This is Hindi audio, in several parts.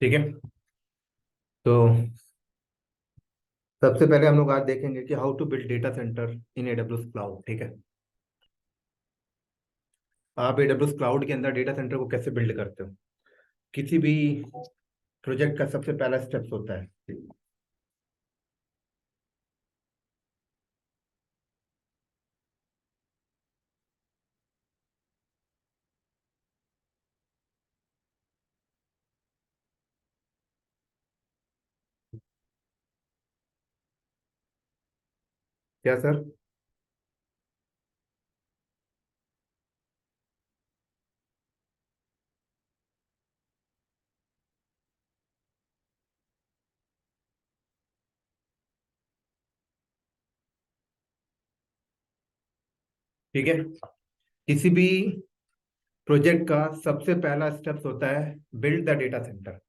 ठीक है। तो सबसे पहले हम लोग आज देखेंगे कि how to build data center in AWS cloud. ठीक है। आप एडब्ल्यूएस क्लाउड के अंदर डेटा सेंटर को कैसे बिल्ड करते हो? किसी भी प्रोजेक्ट का सबसे पहला स्टेप्स होता है। क्या सर? ठीक है। किसी भी प्रोजेक्ट का सबसे पहला स्टेप्स होता है बिल्ड द डेटा सेंटर।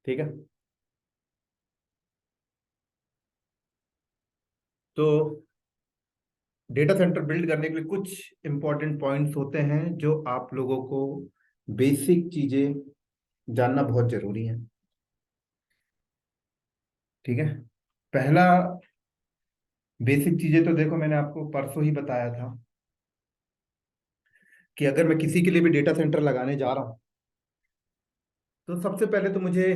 ठीक है। तो डेटा सेंटर बिल्ड करने के लिए कुछ इंपॉर्टेंट पॉइंट्स होते हैं जो आप लोगों को बेसिक चीजें जानना बहुत जरूरी है। ठीक है। पहला बेसिक चीजें तो देखो, मैंने आपको परसों ही बताया था कि अगर मैं किसी के लिए भी डेटा सेंटर लगाने जा रहा हूं तो सबसे पहले तो मुझे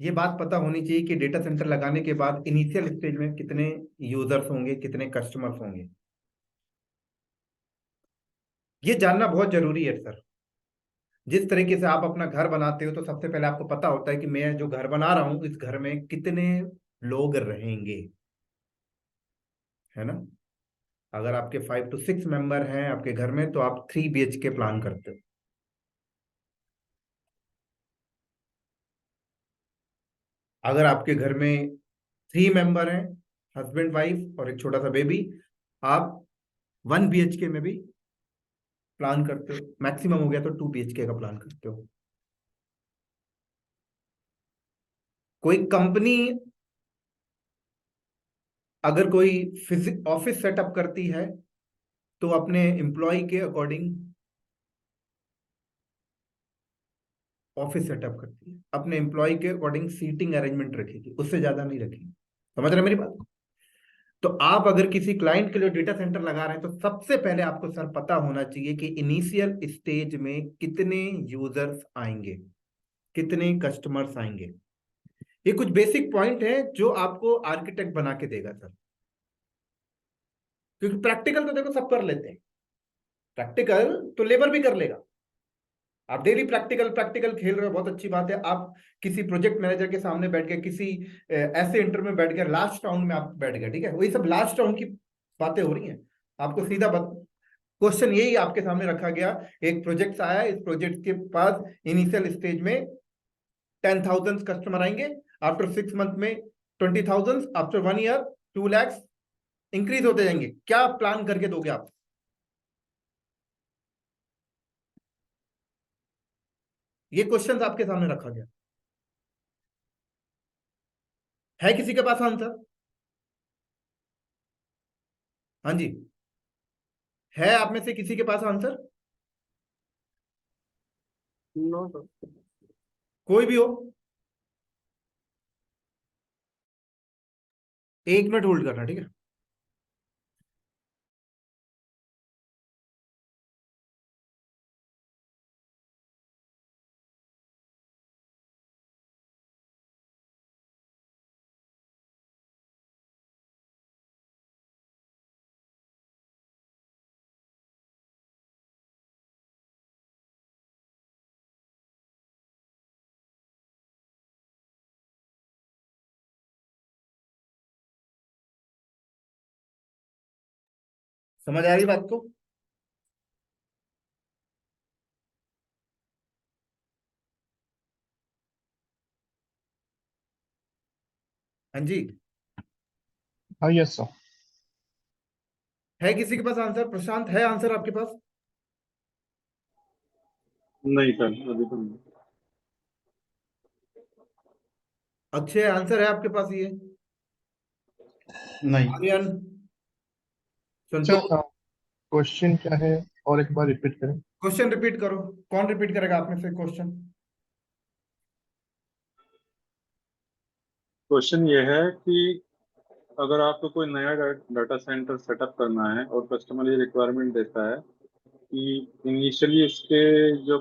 ये बात पता होनी चाहिए कि डेटा सेंटर लगाने के बाद इनिशियल स्टेज में कितने यूजर्स होंगे, कितने कस्टमर्स होंगे। ये जानना बहुत जरूरी है सर। जिस तरीके से आप अपना घर बनाते हो तो सबसे पहले आपको पता होता है कि मैं जो घर बना रहा हूं इस घर में कितने लोग रहेंगे, है ना? अगर आपके 5 to 6 मेंबर हैं आपके घर में तो आप 3 BHK प्लान करते हो। अगर आपके घर में 3 मेंबर हैं, हस्बैंड वाइफ और एक छोटा सा बेबी, आप 1 BHK में भी प्लान करते हो। मैक्सिमम हो गया तो 2 BHK का प्लान करते हो। कोई कंपनी अगर कोई फिजिक ऑफिस सेटअप करती है तो अपने एम्प्लॉय के अकॉर्डिंग ऑफिस सेटअप करती है, अपने एम्प्लॉय के अकॉर्डिंग सीटिंग अरेंजमेंट रखेगी, उससे ज्यादा नहीं रखेगी। समझ रहे हैं मेरी बात? तो आप अगर किसी क्लाइंट के लिए डेटा सेंटर लगा रहे हैं तो सबसे पहले आपको सर पता होना चाहिए कि इनिशियल स्टेज में कितने यूजर्स आएंगे, कितने कस्टमर्स आएंगे। ये कुछ बेसिक पॉइंट है जो आपको आर्किटेक्ट बना के देगा सर। क्योंकि प्रैक्टिकल तो देखो सब कर लेते हैं, प्रैक्टिकल तो लेबर भी कर लेगा। आप डेली प्रैक्टिकल प्रैक्टिकल खेल रहे हो, बहुत अच्छी बात है। आप किसी प्रोजेक्ट मैनेजर के सामने बैठ गए, किसी ऐसे इंटरव्यू में बैठ गए, लास्ट राउंड में आप बैठ गए, ठीक है, वही सब लास्ट राउंड की बातें हो रही हैं। आपको सीधा क्वेश्चन यही आपके सामने रखा गया। एक प्रोजेक्ट आया, इस प्रोजेक्ट के पास इनिशियल स्टेज में 10,000 कस्टमर आएंगे, आफ्टर 6 मंथ में 20,000, आफ्टर 1 ईयर 2 lakhs, इंक्रीज होते जाएंगे। क्या प्लान करके दोगे आप? ये क्वेश्चन आपके सामने रखा गया है, किसी के पास आंसर? हाँ जी, है आप में से किसी के पास आंसर? No sir. कोई भी हो? 1 मिनट होल्ड करना, ठीक है। समझ आ रही बात को? हाँ जी। हाँ यस सर। है किसी के पास आंसर? प्रशांत, है आंसर आपके पास? नहीं सर, अभी तो नहीं। अच्छे आंसर है आपके पास ये? नहीं। आर्यन, सर संतोष, क्वेश्चन क्या है, और एक बार रिपीट करें। क्वेश्चन रिपीट करो। कौन रिपीट करेगा आप में से क्वेश्चन? क्वेश्चन ये है कि अगर आपको कोई नया डाटा सेंटर सेटअप करना है और कस्टमर ये रिक्वायरमेंट देता है कि इनिशियली उसके जो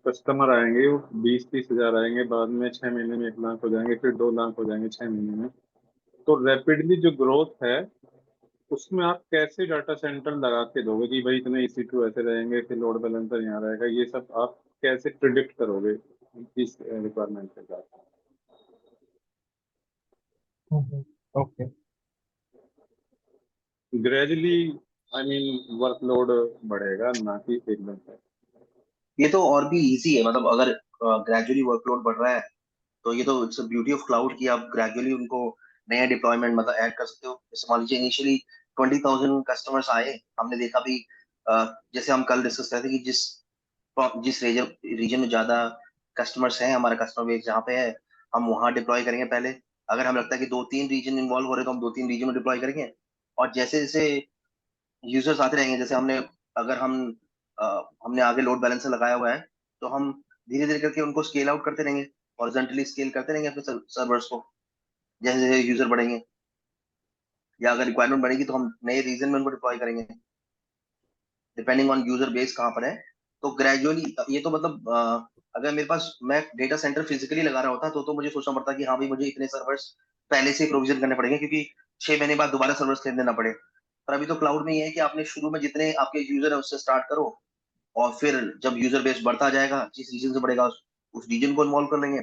कस्टमर आएंगे वो 20-30 हजार आएंगे, बाद में 6 महीने में 1 लाख हो जाएंगे, फिर 2 लाख हो जाएंगे 6 महीने में। तो रैपिडली जो ग्रोथ है उसमें आप कैसे डाटा सेंटर लगा के दोगे कि भाई इतने EC2 ऐसे रहेंगे, फिर लोड बैलेंसर यहाँ रहेगा, ये सब आप कैसे प्रिडिक्ट करोगे इस रिक्वायरमेंट के साथ? Okay. Gradually, I mean workload बढ़ेगा, ना कि एकदम से। ये तो और भी इजी है, मतलब अगर ग्रेजुअली वर्कलोड बढ़ रहा है तो ये तो इट्स ब्यूटी ऑफ क्लाउड कि आप ग्रेजुअली उनको नया डिप्लॉयमेंट मतलब ऐड कर सकते हो। जैसे मान लीजिए इनिशियली 20,000 कस्टमर्स आए, हमने देखा भी जैसे हम कल डिस्कस कर रहे थे कि जिस जिस रीजन रीजन में ज्यादा कस्टमर्स हैं, हमारा कस्टमर बेस जहाँ पे है, हम वहाँ डिप्लॉय करेंगे पहले। अगर हमें लगता है कि 2-3 रीजन इन्वॉल्व हो रहे हैं तो हम 2-3 रीजन में डिप्लॉय करेंगे। और जैसे जैसे यूजर्स आते रहेंगे, जैसे अगर हमने आगे लोड बैलेंसर लगाया हुआ है तो हम धीरे धीरे करके उनको स्केल आउट करते रहेंगे, हॉरिजॉन्टली स्केल करते रहेंगे अपने सर्वर्स को, जैसे जैसे यूजर बढ़ेंगे या अगर रिक्वायरमेंट बढ़ेगी तो हम नए रीजन में उनको डिप्लॉय करेंगे, डिपेंडिंग ऑन यूजर बेस कहाँ पर है। तो ग्रेजुअली ये तो मतलब अगर मेरे पास मैं डेटा सेंटर फिजिकली लगा रहा होता तो मुझे सोचना पड़ता कि हाँ भाई मुझे इतने सर्वर्स पहले से प्रोविजन करने पड़ेंगे, क्योंकि 6 महीने बाद दोबारा सर्वर्स खरीदने ना पड़े। पर अभी तो क्लाउड में ये है कि आपने शुरू में जितने आपके यूजर है उससे स्टार्ट करो, और फिर जब यूजर बेस बढ़ता जाएगा जिस रीजन से बढ़ेगा उस रीजन को इन्वॉल्व कर लेंगे,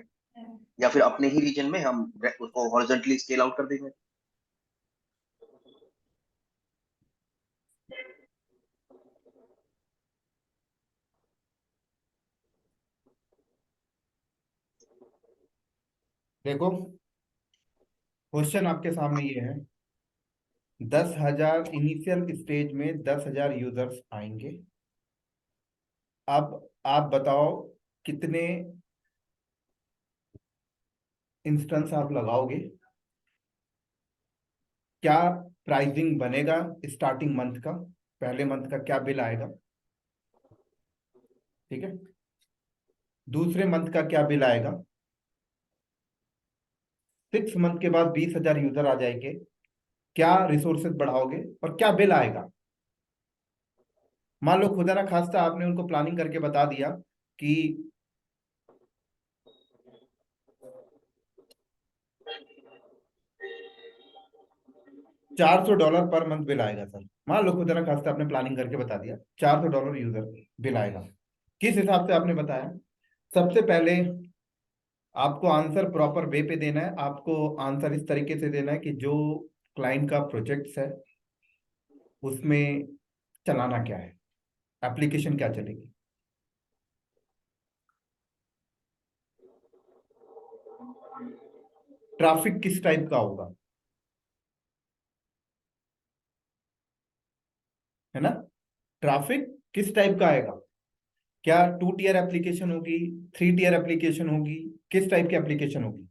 या फिर अपने ही रीजन में हम उसको हॉरिजॉन्टली स्केल आउट कर देंगे। देखो, क्वेश्चन आपके सामने ये है। 10,000 इनिशियल स्टेज में 10,000 यूजर्स आएंगे। अब आप बताओ कितने इंस्टेंस आप लगाओगे, क्या प्राइसिंग बनेगा स्टार्टिंग मंथ का, पहले मंथ का क्या बिल आएगा, ठीक है, दूसरे मंथ का क्या बिल आएगा, 6 मंथ के बाद 20,000 यूजर आ जाएंगे, क्या रिसोर्सेज बढ़ाओगे और क्या बिल आएगा। मान लो खुदा ना खास्ता आपने उनको प्लानिंग करके बता दिया कि $400 पर मंथ बिल आएगा सर। मान लो खुदा ना खास्ता आपने प्लानिंग करके बता दिया $400 यूजर बिल आएगा। किस हिसाब से आपने बताया? सबसे पहले आपको आंसर प्रॉपर वे पे देना है। आपको आंसर इस तरीके से देना है कि जो क्लाइंट का प्रोजेक्ट्स है उसमें चलाना क्या है, एप्लीकेशन क्या चलेगी, ट्रैफिक किस टाइप का होगा, है ना, ट्रैफिक किस टाइप का आएगा, क्या 2 टियर एप्लीकेशन होगी, 3 टियर एप्लीकेशन होगी, किस टाइप की एप्लीकेशन होगी,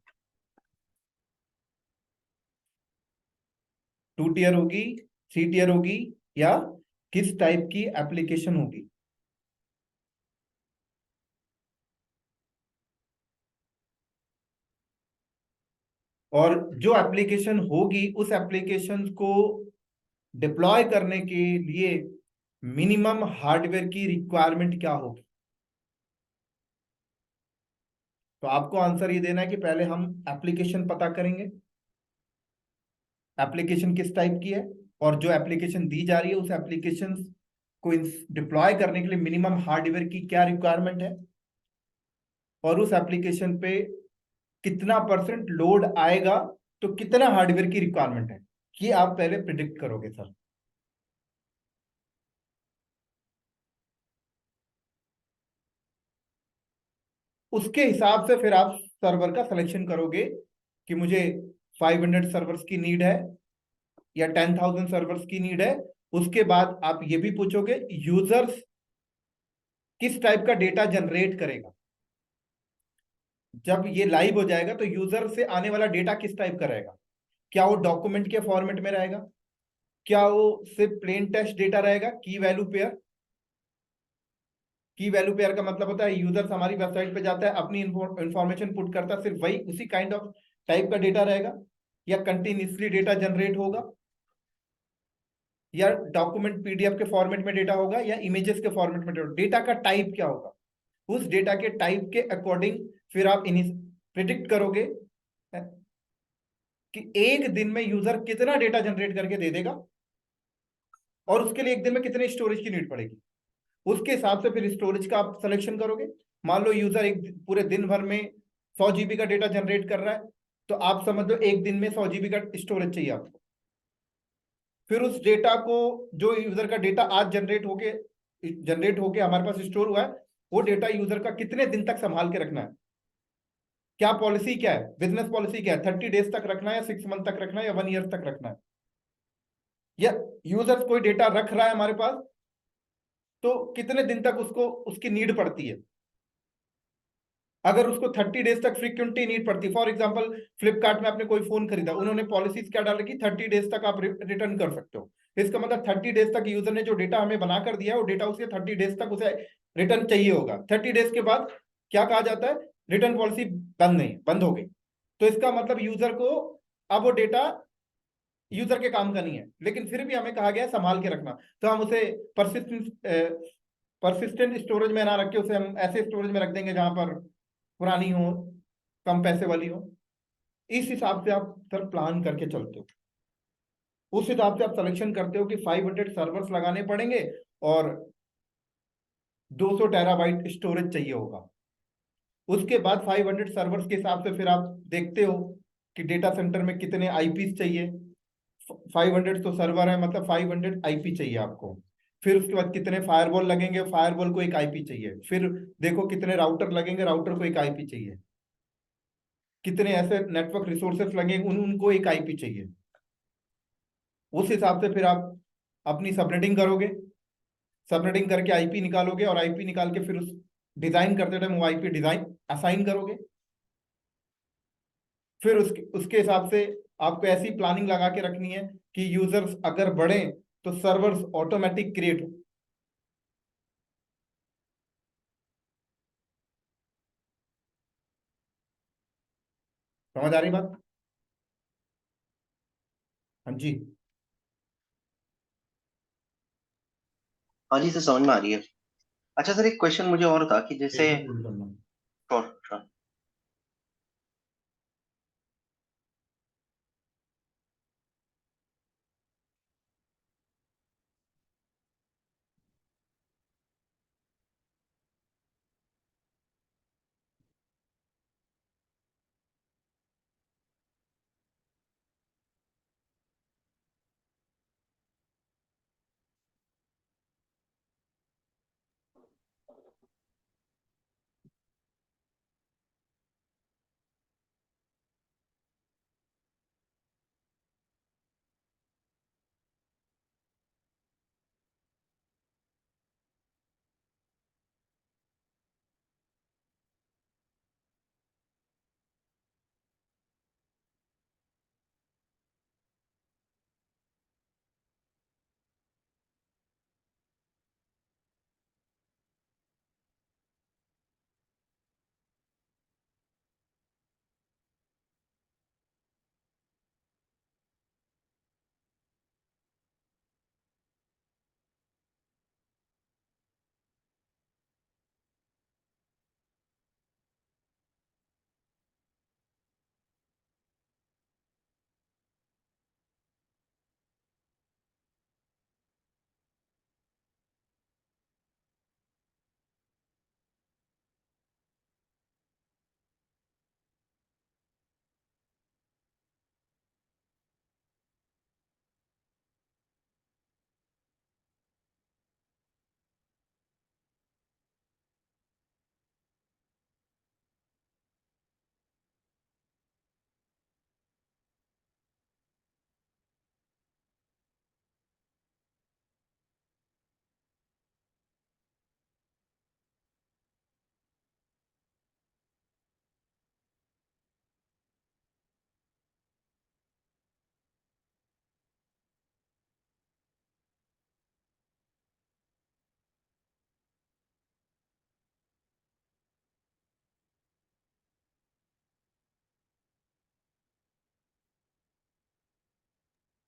2 टियर होगी, 3 टियर होगी, या किस टाइप की एप्लीकेशन होगी। और जो एप्लीकेशन होगी उस एप्लीकेशन को डिप्लॉय करने के लिए मिनिमम हार्डवेयर की रिक्वायरमेंट क्या होगी। तो आपको आंसर ये देना है कि पहले हम एप्लीकेशन पता करेंगे, एप्लीकेशन किस टाइप की है, और जो एप्लीकेशन दी जा रही है उस एप्लीकेशन को डिप्लॉय करने के लिए मिनिमम हार्डवेयर की क्या रिक्वायरमेंट है, और उस एप्लीकेशन पे कितना परसेंट लोड आएगा तो कितना हार्डवेयर की रिक्वायरमेंट है, ये आप पहले प्रिडिक्ट करोगे सर। उसके हिसाब से फिर आप सर्वर का सिलेक्शन करोगे कि मुझे 500 सर्वर्स की नीड है या 10,000 सर्वर्स की नीड है। उसके बाद आप ये भी पूछोगे यूजर्स किस टाइप का डेटा जनरेट करेगा। जब ये लाइव हो जाएगा तो यूजर से आने वाला डेटा किस टाइप का रहेगा? क्या वो डॉक्यूमेंट के फॉर्मेट में रहेगा? क्या वो सिर्फ प्लेन टेक्स्ट डेटा रहेगा? की वैल्यू पेयर। की वैल्यू पेयर का मतलब होता है यूजर हमारी वेबसाइट पे जाता है, अपनी इंफॉर्मेशन पुट करता है, सिर्फ वही उसी काइंड ऑफ टाइप का डेटा रहेगा, या कंटिन्यूसली डेटा जनरेट होगा, या डॉक्यूमेंट पीडीएफ के फॉर्मेट में डेटा होगा, या इमेजेस के फॉर्मेट में डेटा का टाइप क्या होगा? उस डेटा के टाइप के अकॉर्डिंग फिर आप प्रिडिक्ट करोगे कि एक दिन में यूजर कितना डेटा जनरेट करके दे देगा, और उसके लिए एक दिन में कितने स्टोरेज की नीड पड़ेगी। उसके हिसाब से फिर स्टोरेज का आप सिलेक्शन करोगे। मान लो यूजर एक पूरे दिन भर में 100 GB का डेटा जनरेट कर रहा है, तो आप समझ लो एक दिन में 100 GB का स्टोरेज चाहिए आपको। फिर उस डेटा को, जो यूजर का डेटा आज जनरेट होके हमारे पास स्टोर हुआ है, वो डेटा यूजर का कितने दिन तक संभाल के रखना है, क्या पॉलिसी क्या है, बिजनेस पॉलिसी क्या है, 30 डेज तक रखना है, या 6 मंथ तक रखना है, या 1 ईयर तक रखना है, या यूजर कोई डेटा रख रहा है हमारे पास तो कितने दिन तक उसको उसकी नीड पड़ती है। अगर उसको 30 डेज तक फ्रीक्वेंटली नीड पड़ती है, फॉर एग्जाम्पल फ्लिपकार्ट में आपने कोई फोन खरीदा, उन्होंने पॉलिसीज क्या डाल रखी, 30 डेज तक आप रिटर्न कर सकते हो। इसका मतलब 30 डेज तक यूजर ने जो डेटा हमें बना कर दिया है, वो डेटा उसे 30 डेज तक उसे रिटर्न चाहिए होगा। 30 डेज के बाद क्या कहा जाता है, रिटर्न पॉलिसी बंद हो गई। तो इसका मतलब यूजर को अब वो डेटा यूजर के काम का नहीं है, लेकिन फिर भी हमें कहा गया है संभाल के रखना। तो हम उसे परसिस्टेंट स्टोरेज में ना रख के उसे हम ऐसे स्टोरेज में रख देंगे जहां पर पुरानी हो, कम पैसे वाली हो। इस हिसाब से आप सर प्लान करके चलते हो। उस हिसाब से आप सिलेक्शन करते हो कि 500 सर्वर्स लगाने पड़ेंगे और 200 टेराबाइट स्टोरेज चाहिए होगा। उसके बाद 500 सर्वर्स के हिसाब से फिर आप देखते हो कि डेटा सेंटर में कितने आईपी चाहिए। 500 तो सर्वर है, मतलब 500 आईपी चाहिए आपको। फिर उसके बाद कितने फायरवॉल लगेंगे, फायरवॉल को एक आईपी चाहिए। फिर देखो कितने राउटर लगेंगे, राउटर को एक आईपी चाहिए। कितने ऐसे नेटवर्क रिसोर्सेस लगेंगे, उनको एक आईपी चाहिए। उस हिसाब से फिर आप अपनी सबनेटिंग करोगे, सबनेटिंग करके आईपी निकालोगे, और आईपी निकाल के फिर उस डिजाइन करते टाइम वो आईपी डिजाइन असाइन करोगे। फिर उसके उसके हिसाब से आपको ऐसी प्लानिंग लगा के रखनी है कि यूजर्स अगर बढ़े तो सर्वर्स ऑटोमेटिक क्रिएट हो। समझ आ रही बात? हाँ जी। हाँ जी सर, समझ में आ रही है। अच्छा सर, एक क्वेश्चन मुझे और था कि एक जैसे, मिनट होल्ड करना। Sure sure.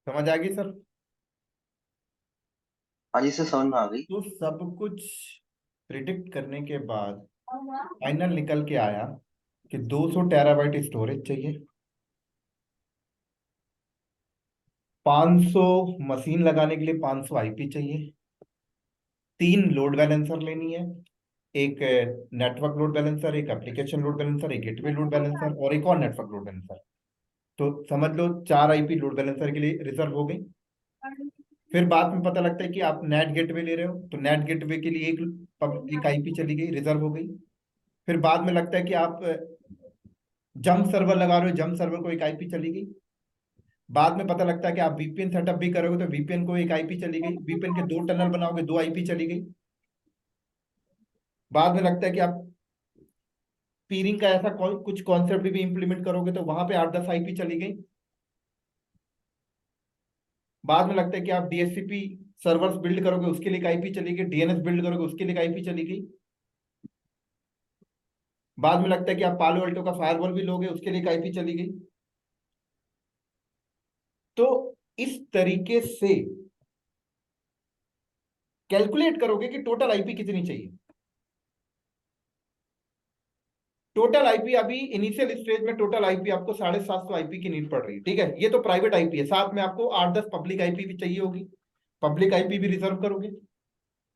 समझ आ गई सर? हाँ जी सर, समझ में आ गई। तो सब कुछ प्रिडिक्ट करने के बाद फाइनल निकल के आया कि 200 टेराबाइट स्टोरेज चाहिए, 500 मशीन लगाने के लिए 500 आईपी चाहिए, 3 लोड बैलेंसर लेनी है, एक नेटवर्क लोड बैलेंसर, एक एप्लीकेशन लोड बैलेंसर, एक गेटवे लोड बैलेंसर और एक और नेटवर्क लोड बैलेंसर। तो समझ लो 4 आईपी लोड बैलेंसर के लिए रिजर्व हो गई। फिर बाद में पता लगता है कि आप नेट गेटवे ले रहे हो, तो नेट गेटवे के लिए एक आईपी चली गई, रिजर्व हो गई। फिर बाद में लगता है कि आप जंप सर्वर लगा रहे हो, जंप सर्वर को एक आईपी चली गई। बाद में पता लगता है कि आप वीपीएन सेटअप भी करोगे, तो वीपीएन को एक आईपी चली गई। वीपीएन के 2 टनल बनाओगे, 2 आईपी चली गई। बाद में लगता है कि आप पीरिंग का ऐसा कुछ कॉन्सेप्ट भी इम्प्लीमेंट करोगे, तो वहां पे 8-10 आईपी चली गई। बाद में लगता है कि आप डीएससीपी सर्वर्स बिल्ड करोगे, उसके लिए एक आईपी चली गई। डीएनएस बिल्ड करोगे, उसके लिए एक आईपी चली गई। बाद में लगता है कि आप पालो अल्टो का फायरवॉल भी लोगे, उसके लिए एक आईपी चली गई। तो इस तरीके से कैलकुलेट करोगे कि टोटल आईपी कितनी चाहिए। टोटल आईपी अभी इनिशियल स्टेज में टोटल आईपी आपको 750 आईपी की नीड पड़ रही है, ठीक है। ये तो प्राइवेट आईपी है, साथ में आपको 8-10 पब्लिक आईपी भी चाहिए होगी, पब्लिक आईपी भी रिजर्व करोगे।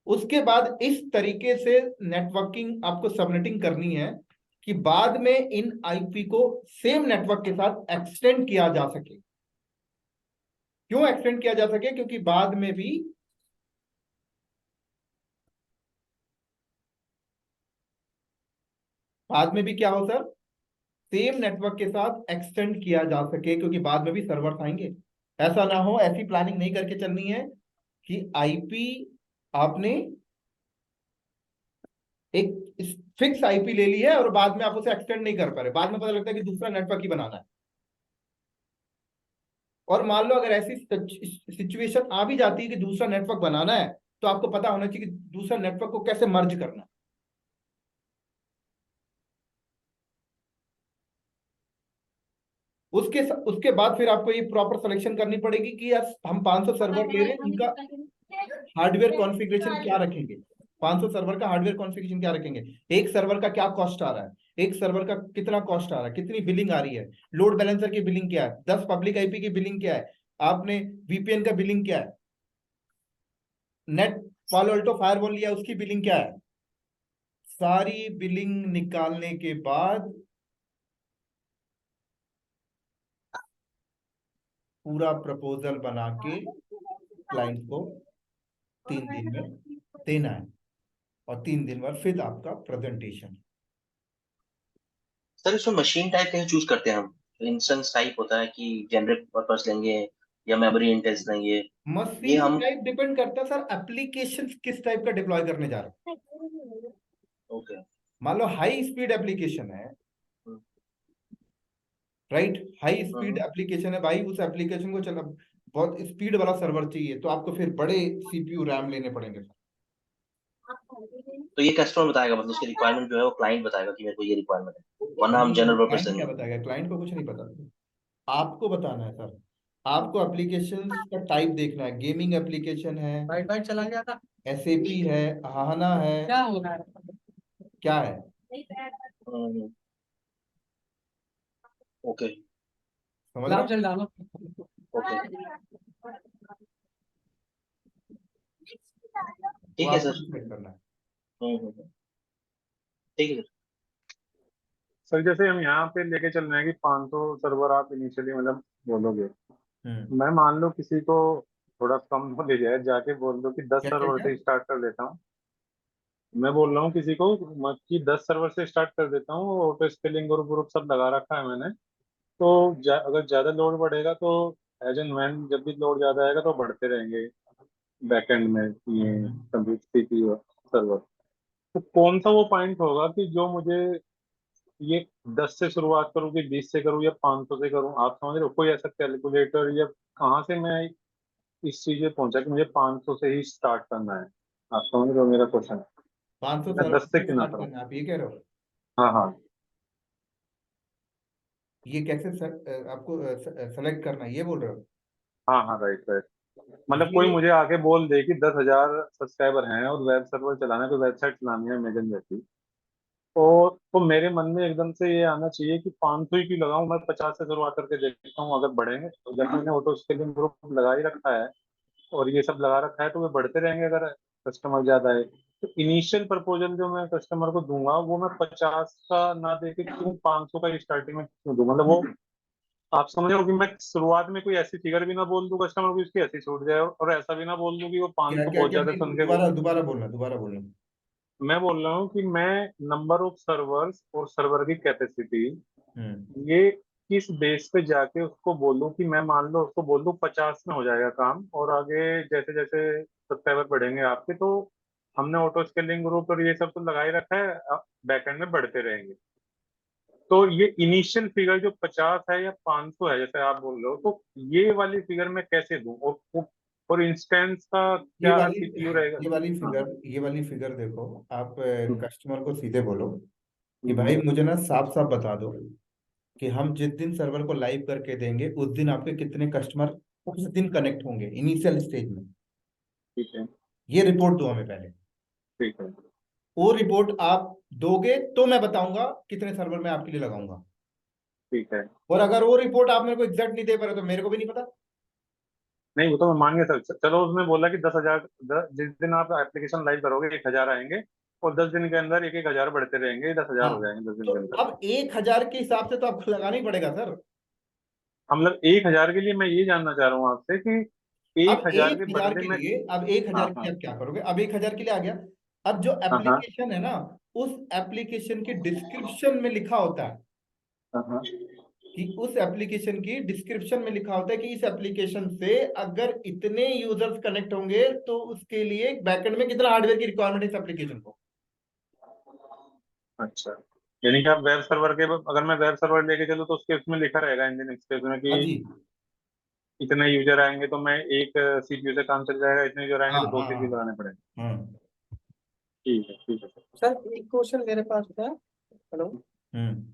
उसके बाद इस तरीके से नेटवर्किंग आपको सबनेटिंग करनी है कि बाद में इन आईपी को सेम नेटवर्क के साथ एक्सटेंड किया जा सके। क्यों एक्सटेंड किया जा सके? क्योंकि बाद में भी क्या हो सर, सेम नेटवर्क के साथ एक्सटेंड किया जा सके, क्योंकि बाद में भी सर्वर्स आएंगे। ऐसा ना हो, ऐसी प्लानिंग नहीं करके चलनी है कि आईपी आपने एक फिक्स आईपी ले ली है और बाद में आप उसे एक्सटेंड नहीं कर पा रहे, बाद में पता लगता है कि दूसरा नेटवर्क ही बनाना है। और मान लो अगर ऐसी सिचुएशन आ भी जाती है कि दूसरा नेटवर्क बनाना है, तो आपको पता होना चाहिए कि दूसरा नेटवर्क को कैसे मर्ज करना है। उसके बाद फिर आपको ये प्रॉपर सिलेक्शन करनी पड़ेगी कि यार हम 500 सर्वर ले रहे हैं, इनका हार्डवेयर कॉन्फ़िगरेशन क्या रखेंगे। 500 सर्वर का हार्डवेयर कॉन्फ़िगरेशन क्या रखेंगे, एक सर्वर का क्या कॉस्ट आ रहा है, एक सर्वर का कितना कॉस्ट आ रहा है, कितनी बिलिंग आ रही है, लोड बैलेंसर की बिलिंग क्या है, 10 पब्लिक आईपी की बिलिंग क्या है, आपने वीपीएन का बिलिंग क्या है, नेट पालो अल्टो फायरवॉल लिया उसकी बिलिंग क्या है। सारी बिलिंग निकालने के बाद पूरा प्रपोजल बना के क्लाइंट को 3 दिन में देना है, और 3 दिन बाद फिर आपका प्रेजेंटेशन। सर इसमें मशीन टाइप कैसे चूज करते हैं हम? इंस्टेंस टाइप होता है कि जेनरिक पर्पस लेंगे या मेमोरी इंटेंस लेंगे? ये मशीन हम टाइप डिपेंड करता है सर, एप्लीकेशन किस टाइप का डिप्लॉय करने जा रहे हैं। ओके। मान लो हाई स्पीड एप्लीकेशन है, राइट, हाई स्पीड एप्लीकेशन है भाई, उस एप्लीकेशन को चला बहुत स्पीड वाला सर्वर चाहिए, तो आपको फिर बड़े सीपीयू रैम लेने पड़ेंगे। तो ये कस्टमर बताएगा, मतलब उसकी रिक्वायरमेंट जो है वो क्लाइंट बताएगा कि मेरे को ये रिक्वायरमेंट है, वरना हम जनरल पर्पस क्लाइंट क्या लेंगे। बताएगा? क्लाइंट को कुछ नहीं पता, आपको बताना है सर। आपको एप्लीकेशन का टाइप देखना है, गेमिंग एप्लीकेशन है, वाईफाई चला गया था। एसएपी है, हाना है, क्या हो रहा है? क्या है। हम्म, ओके। समझ रहे गुलाब हो? जल डालो। ओके, वो ठीक है आपको सर। डिसाइड करना है। ठीक है सर। सर जैसे हम यहाँ पे लेके चल रहे हैं कि 500 सर्वर आप इनिशियली मतलब बोलोगे, हम्म। मैं मान लो किसी को थोड़ा कम नॉलेज है, जाके बोल दो कि 10 क्या क्या सर्वर क्या? से स्टार्ट कर देता हूँ। मैं बोल रहा हूँ किसी को मत कि 10 सर्वर से स्टार्ट कर देता हूँ, ऑटो स्केलिंग और ग्रुप सब लगा रखा है मैंने। तो अगर ज्यादा लोड बढ़ेगा तो एज एंड व्हेन जब भी लोड ज्यादा आएगा तो बढ़ते रहेंगे बैकएंड में ये हम्म। Computer CPU server. तो कौन सा वो पॉइंट होगा कि जो मुझे ये 10 से शुरुआत करूँ कि 20 से करूँ या 500 से करूँ? आप समझ रहे हो, कोई ऐसा कैलकुलेटर या कहाँ से मैं इस चीज पे पहुंचा कि मुझे 500 से ही स्टार्ट करना है? आप समझ रहे हो मेरा क्वेश्चन? 500 मैं 10 सर्वर से से क्यों ना स्टार्ट करूँ? करना है, आप ये कह रहे हो? हाँ हाँ। ये कैसे आपको सेलेक्ट करना है, ये बोल रहे हो? हाँ हाँ, राइट राइट। मतलब कोई ये मुझे आके बोल दे कि 10,000 सब्सक्राइबर हैं और वेब सर्वर चलाना है, कोई वेबसाइट चलानी है अमेजन जैसी, तो मेरे मन में एकदम से ये आना चाहिए कि 500 ही क्यों लगाऊं, मैं 50 से शुरुआत करके देखता हूँ, अगर बढ़ेंगे तो। जब मैंने ऑटो स्केलिंग ग्रुप लगा ही रखा है और ये सब लगा रखा है, तो वे बढ़ते रहेंगे अगर कस्टमर ज्यादा है। तो इनिशियल प्रपोजल जो मैं कस्टमर को दूंगा वो मैं 50 का ना देके क्यों 500 का स्टार्टिंग में क्यों दूं, मतलब वो आप समझ रहे हो कि मैं शुरुआत में कोई ऐसी फिगर भी ना बोल दूं कस्टमर को इसकी ऐसी छूट जाए, और ऐसा भी ना बोल दूं कि वो क्या 500 क्या बहुत क्या ज्यादा सुन के वो। दोबारा दोबारा बोलना, दोबारा बोलना। मैं बोल रहा हूँ कि मैं नंबर ऑफ सर्वर्स और सर्वर की कैपेसिटी, हम्म। ये किस बेस पे जाके उसको बोलूं कि मैं मान लो उसको बोल दूं 50 में हो जाएगा काम, और आगे जैसे जैसे सब्सक्राइबर बढ़ेंगे आपके, तो हमने ऑटो स्केलिंग ग्रुप और ये सब तो लगा ही रखा है, बैकएंड में बढ़ते रहेंगे। तो ये इनिशियल फिगर जो 50 है या 500 है जैसे आप बोल रहे हो, तो ये वाली फिगर मैं कैसे दूं, और इंस्टेंस का ये क्या वाली सीपीयू रहेगा? हाँ। ये वाली फिगर देखो, आप हम्म, कस्टमर को सीधे बोलो कि भाई हम्म, मुझे ना साफ साफ बता दो कि हम जिस दिन सर्वर को लाइव करके देंगे उस दिन आपके कितने कस्टमर उस दिन कनेक्ट होंगे इनिशियल स्टेज में। ठीक है। ये रिपोर्ट दो हमें पहले। ठीक है। वो रिपोर्ट आप दोगे तो मैं बताऊंगा कितने सर्वर मैं आपके लिए लगाऊंगा। ठीक है। और अगर वो रिपोर्ट आप मेरे को एग्जैक्ट नहीं दे पा रहे तो मेरे को भी नहीं पता। नहीं, वो तो मैं मान गया सर, चलो उसने बोला कि 10,000, जिस दिन आप एप्लीकेशन लाइव करोगे 1,000 आएंगे, और 10 दिन के अंदर 1,000 बढ़ते रहेंगे, 10,000 हाँ, हो जाएंगे 10 दिन तो के अंदर। अब 1,000 के हिसाब से तो आपको लगाना ही पड़ेगा सर। हम लोग 1,000 के लिए मैं ये जानना चाह रहा हूँ आपसे कि अब 1,000 के 1,000 बदले के में। लिए, अब एक हाँ हजार के हाँ लिए आप क्या करोगे? अब 1,000 के लिए आ गया। अब जो हाँ हाँ एप्लीकेशन है ना, उस एप्लीकेशन के डिस्क्रिप्शन में लिखा होता है हाँ हाँ। कि उस एप्लीकेशन की डिस्क्रिप्शन में लिखा होता है कि इस एप्लीकेशन से अगर इतने यूजर्स कनेक्ट होंगे तो उसके लिए बैकएंड में कितना हार्डवेयर की रिक्वायरमेंट है इस एप्लीकेशन को। अच्छा, यानी कि आप वेब सर्वर के, अगर मैं वेब सर्वर लेके चलूँ तो उसके उसमें लिखा रहेगा इंजन एक्सप्रेस में हाँ कि जी। इतने यूजर आएंगे तो मैं एक सीपीयू से काम चल जाएगा, इतने यूजर आएंगे हाँ तो दो हाँ हाँ सीपीयू लगाने पड़ेंगे। हाँ। ठीक है सर। सर एक क्वेश्चन मेरे पास था। हेलो। हम्म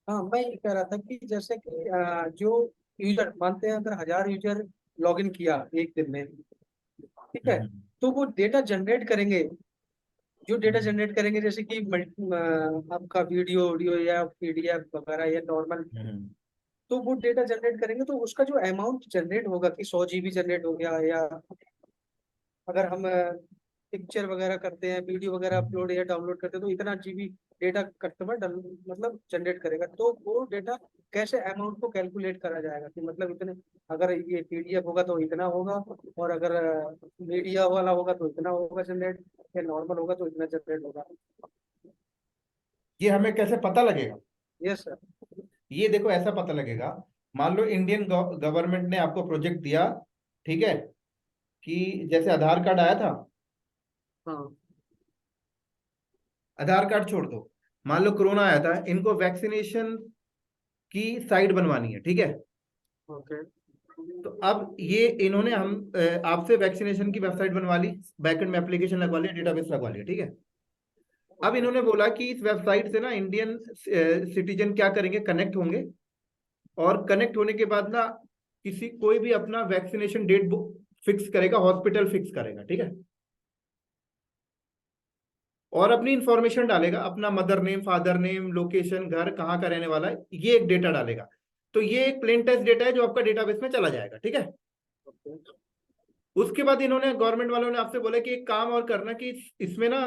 हाँ, मैं ये कह रहा था कि जैसे कि जो यूजर मानते हैं अगर 1,000 यूजर लॉगिन किया एक दिन में, ठीक है, हम्म तो वो डेटा जनरेट करेंगे। जो डेटा हम्म जनरेट करेंगे जैसे कि आपका वीडियो ऑडियो या पीडीएफ वगैरह या नॉर्मल, हम्म तो वो डेटा जनरेट करेंगे तो उसका जो अमाउंट जनरेट होगा कि 100 GB जनरेट हो गया, या अगर हम पिक्चर वगैरह करते हैं, वीडियो वगैरह हम्म। अपलोड या डाउनलोड करते हैं, तो इतना जीबी डेटा कस्टमर मतलब जनरेट करेगा। तो वो डेटा कैसे अमाउंट को कैलकुलेट करा जाएगा कि मतलब इतने, अगर ये पीडीएफ होगा तो इतना होगा, और अगर मीडिया वाला होगा तो इतना होगा जनरेट, या नॉर्मल होगा तो इतना जनरेट होगा। ये हमें कैसे पता लगेगा? Yes sir. ये देखो ऐसा पता लगेगा। मान लो इंडियन गवर्नमेंट ने आपको प्रोजेक्ट दिया, ठीक है, कि जैसे आधार कार्ड आया था। हाँ। आधार कार्ड छोड़ दो, मान लो कोरोना आया था, इनको वैक्सीनेशन की साइट बनवानी है, ठीक है। ओके। तो अब ये इन्होंने हम आपसे वैक्सीनेशन की वेबसाइट बनवा ली, बैकएंड में एप्लीकेशन लगवा लिया, डेटाबेस लगवा लिया, ठीक है। अब ओके। इन्होंने बोला कि इस वेबसाइट से ना इंडियन सिटीजन क्या करेंगे, कनेक्ट होंगे, और कनेक्ट होने के बाद ना किसी कोई भी अपना वैक्सीनेशन डेट बुक फिक्स करेगा, हॉस्पिटल फिक्स करेगा, ठीक है, और अपनी इंफॉर्मेशन डालेगा, अपना mother name, father name, location, घर कहाँ का रहने वाला है, ये एक डेटा डालेगा। तो ये एक प्लेन टेक्स्ट डेटा है जो आपका डेटाबेस में चला जाएगा, ठीक है। उसके बाद इन्होंने, गवर्नमेंट वालों ने आपसे बोला कि एक काम और करना कि इसमें ना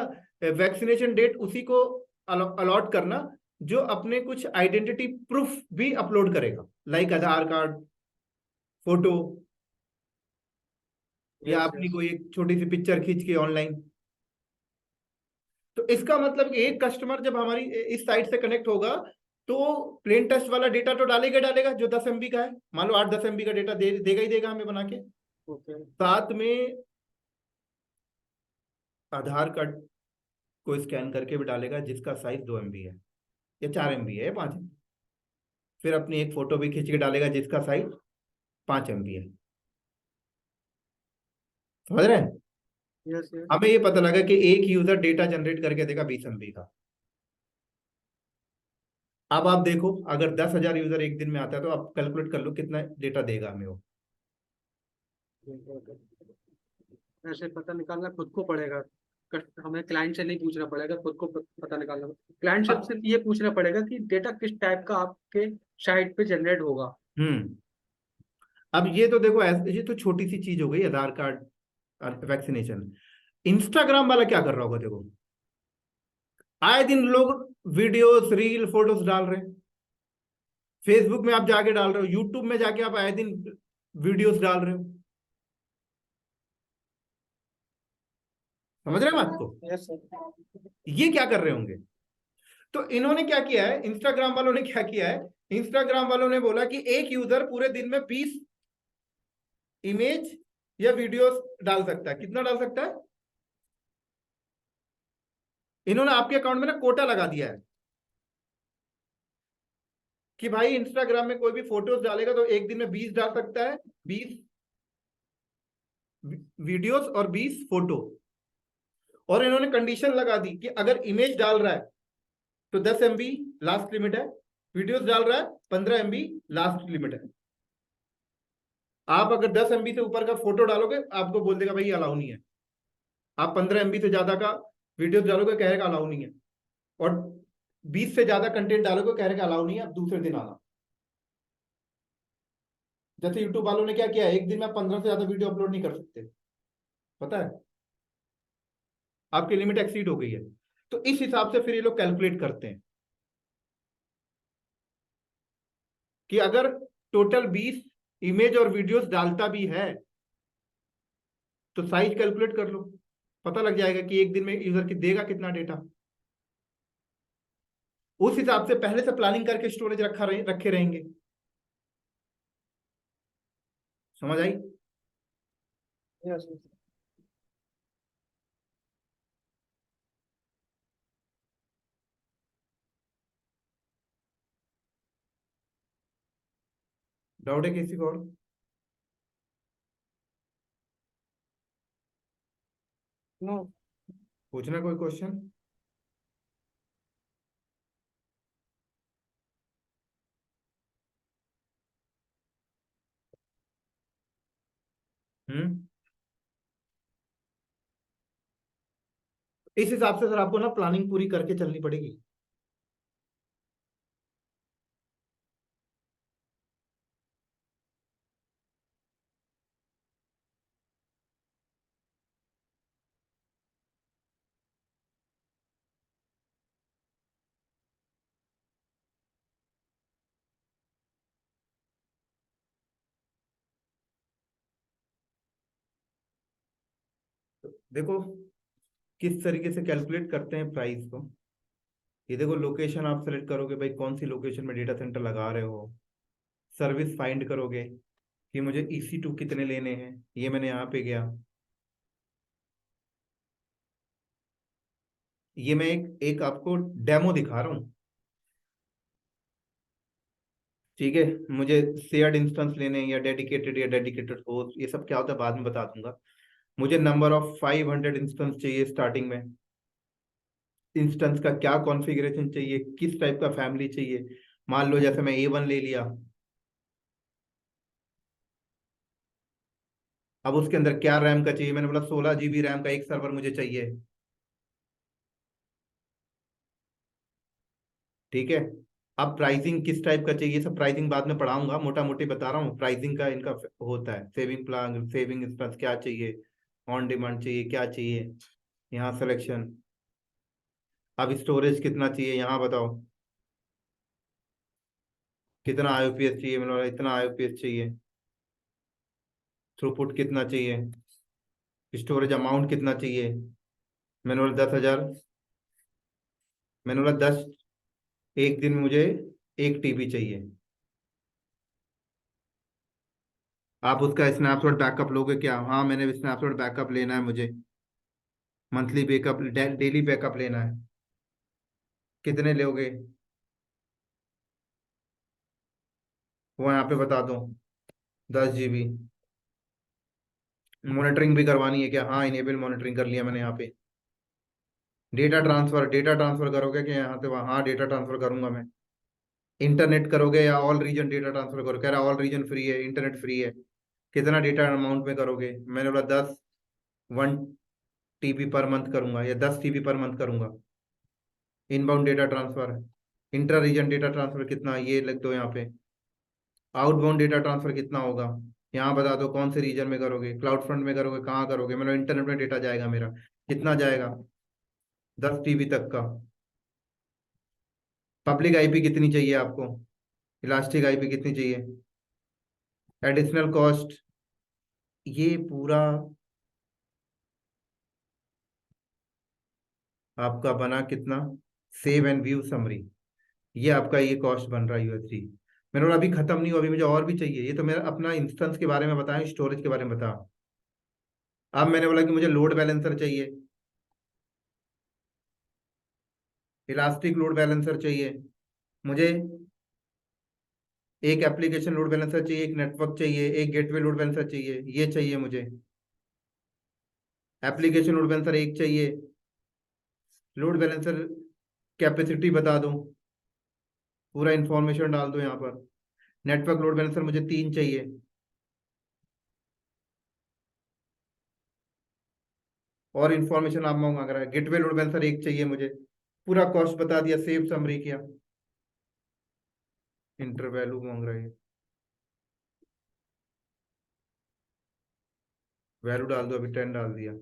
वैक्सीनेशन डेट उसी को अलॉट करना जो अपने कुछ आइडेंटिटी प्रूफ भी अपलोड करेगा, लाइक आधार कार्ड, फोटो, या यस अपनी यस। कोई एक छोटी सी पिक्चर खींच के ऑनलाइन। तो इसका मतलब कि एक कस्टमर जब हमारी इस साइट से कनेक्ट होगा तो प्लेन टेस्ट वाला डेटा तो डालेगा डालेगा जो 10 MB का है, मान लो 8-10 MB का डेटा देगा ही देगा हमें बना के। ओके। साथ में आधार कार्ड को स्कैन करके भी डालेगा जिसका साइज 2 MB है, या 4 MB है, या 5 MB। फिर अपनी एक फोटो भी खींच के डालेगा जिसका साइज 5 MB है। समझ रहे हैं? Yes yes. हमें ये पता लगा कि एक यूजर डेटा जनरेट करके देगा 20 MB का। अब आप देखो, अगर 10,000 यूजर एक दिन में आता है तो आप कैलकुलेट कर लो कितना डेटा देगा हमें वो। ऐसे पता निकालना खुद को पड़ेगा, हमें क्लाइंट से नहीं पूछना पड़ेगा, खुद को पता निकालना। क्लाइंट से सिर्फ ये पूछना पड़ेगा कि डेटा किस टाइप का आपके साइट पे जनरेट होगा। अब ये तो देखो, ये तो छोटी सी चीज हो गई, आधार कार्ड वैक्सीनेशन। इंस्टाग्राम वाला क्या कर रहा होगा? देखो, आए दिन लोग वीडियोस, रील, फोटोज डाल रहे हैं। फेसबुक में आप जाके डाल रहे हो, यूट्यूब में जाके आप आए दिन वीडियोस डाल रहे हो। समझ रहे हैं बात को? Yes sir. ये क्या कर रहे होंगे? तो इन्होंने क्या किया है, इंस्टाग्राम वालों ने क्या किया है, इंस्टाग्राम वालों ने बोला कि एक यूजर पूरे दिन में 20 इमेज या वीडियोस डाल सकता है। कितना डाल सकता है? इन्होंने आपके अकाउंट में ना कोटा लगा दिया है कि भाई इंस्टाग्राम में कोई भी फोटोज डालेगा तो एक दिन में 20 डाल सकता है, 20 वीडियोस और 20 फोटो। और इन्होंने कंडीशन लगा दी कि अगर इमेज डाल रहा है तो 10 MB लास्ट लिमिट है, वीडियोस डाल रहा है 15 MB लास्ट लिमिट है। आप अगर 10 MB से ऊपर का फोटो डालोगे आपको बोल देगा भाई अलाउ नहीं है। आप 15 MB से ज्यादा का वीडियोस डालोगे, कहेगा अलाउ नहीं है। और 20 से ज्यादा कंटेंट डालोगे, कहेगा अलाउ नहीं है, आप दूसरे दिन आना। जैसे यूट्यूब वालों ने क्या किया, एक दिन में 15 से ज्यादा वीडियो अपलोड नहीं कर सकते, पता है? आपकी लिमिट एक्सीड हो गई है। तो इस हिसाब से फिर ये लोग कैलकुलेट करते हैं कि अगर टोटल 20 इमेज और वीडियोस डालता भी है तो साइज कैलकुलेट कर लो, पता लग जाएगा कि एक दिन में यूजर की देगा कितना डेटा। उस हिसाब से पहले से प्लानिंग करके स्टोरेज रखे रहेंगे। समझ आई? यस। डाउट है किसी को और? नो। पूछना कोई क्वेश्चन? इस हिसाब से सर आपको ना प्लानिंग पूरी करके चलनी पड़ेगी। देखो किस तरीके से कैलकुलेट करते हैं प्राइस को। ये देखो, लोकेशन आप सेलेक्ट करोगे, भाई कौन सी लोकेशन में डेटा सेंटर लगा रहे हो। सर्विस फाइंड करोगे कि मुझे EC2 कितने लेने हैं, ये मैंने यहाँ पे गया। ये मैं एक आपको डेमो दिखा रहा हूँ, ठीक है? मुझे शेयर्ड इंस्टेंस लेने हैं या डेडिकेटेड होस्ट, ये सब क्या होता है बाद में बता दूंगा। मुझे नंबर ऑफ 500 इंस्टेंस चाहिए स्टार्टिंग में। इंस्टेंस का क्या कॉन्फ़िगरेशन चाहिए, किस टाइप का फैमिली चाहिए। मान लो जैसे मैं A1 ले लिया, अब उसके अंदर क्या रैम का चाहिए, मैंने बोला 16 GB रैम का एक सर्वर मुझे चाहिए, ठीक है? अब प्राइसिंग किस टाइप का चाहिए, सब प्राइसिंग बाद में पढ़ाऊंगा, मोटा मोटी बता रहा हूँ प्राइसिंग का इनका होता है। सेविंग प्लान, सेविंग इंस्टेंस क्या चाहिए, ऑन डिमांड चाहिए, क्या चाहिए, यहाँ सिलेक्शन। अब स्टोरेज कितना चाहिए, यहाँ बताओ कितना IOPS चाहिए, मैंने बोला इतना IOPS चाहिए। थ्रूपुट कितना चाहिए, स्टोरेज अमाउंट कितना चाहिए, मैंने बोला 10,000। मैंने बोला 10, एक दिन में मुझे 1 TB चाहिए। आप उसका स्नैपशॉट बैकअप लोगे क्या? हाँ, मैंने स्नैपशॉट बैकअप लेना है मुझे, मंथली बैकअप, डेली बैकअप लेना है। कितने लोगे वो यहाँ पे बता दो, 10 GB। मॉनिटरिंग भी करवानी है क्या? हाँ, इनेबल मॉनिटरिंग कर लिया मैंने यहाँ पे। डेटा ट्रांसफर करोगे कि यहाँ से वहाँ? हाँ, डेटा ट्रांसफर करूंगा मैं। इंटरनेट करोगे या ऑल रीजन डेटा ट्रांसफर करोगे? कह रहा ऑल रीजन फ्री है, इंटरनेट फ्री है। कितना डेटा अमाउंट में करोगे? मैंने बोला 1 TB पर मंथ करूंगा या 10 TB पर मंथ करूंगा। Inbound data transfer, intra region data transfer कितना, ये लिख दो यहाँ पे। आउटबाउंड डेटा ट्रांसफर कितना होगा, यहाँ बता दो। कौन से रीजन में करोगे, क्लाउड फ्रंट में करोगे, कहाँ करोगे? मतलब इंटरनेट में डेटा जाएगा मेरा, कितना जाएगा? 10 TB तक का। पब्लिक आईपी कितनी चाहिए आपको, इलास्टिक आईपी कितनी चाहिए, एडिशनल कॉस्ट, ये पूरा आपका बना कितना? सेव एंड व्यू समरी, ये आपका ये कॉस्ट बन रहा है USD। मैंने बोला अभी खत्म नहीं हुआ, अभी मुझे और भी चाहिए। ये तो मेरा अपना इंस्टेंस के बारे में बताया, स्टोरेज के बारे में बता। अब मैंने बोला कि मुझे लोड बैलेंसर चाहिए, इलास्टिक लोड बैलेंसर चाहिए मुझे, एक एप्लीकेशन लोड बैलेंसर चाहिए, एक नेटवर्क चाहिए, एक गेटवे लोड बैलेंसर चाहिए, ये चाहिए मुझे। एप्लीकेशन लोड बैलेंसर एक चाहिए, लोड बैलेंसर कैपेसिटी बता दो, पूरा इंफॉर्मेशन डाल दो यहाँ पर। नेटवर्क लोड बैलेंसर मुझे 3 चाहिए, और इंफॉर्मेशन आप मांग रहा है। गेटवे लोड बैलेंसर एक चाहिए मुझे, पूरा कॉस्ट बता दिया, सेव समरी किया। इंटर वैल्यू मांग रहा है, वैल्यू डाल दो, अभी 10 डाल दिया।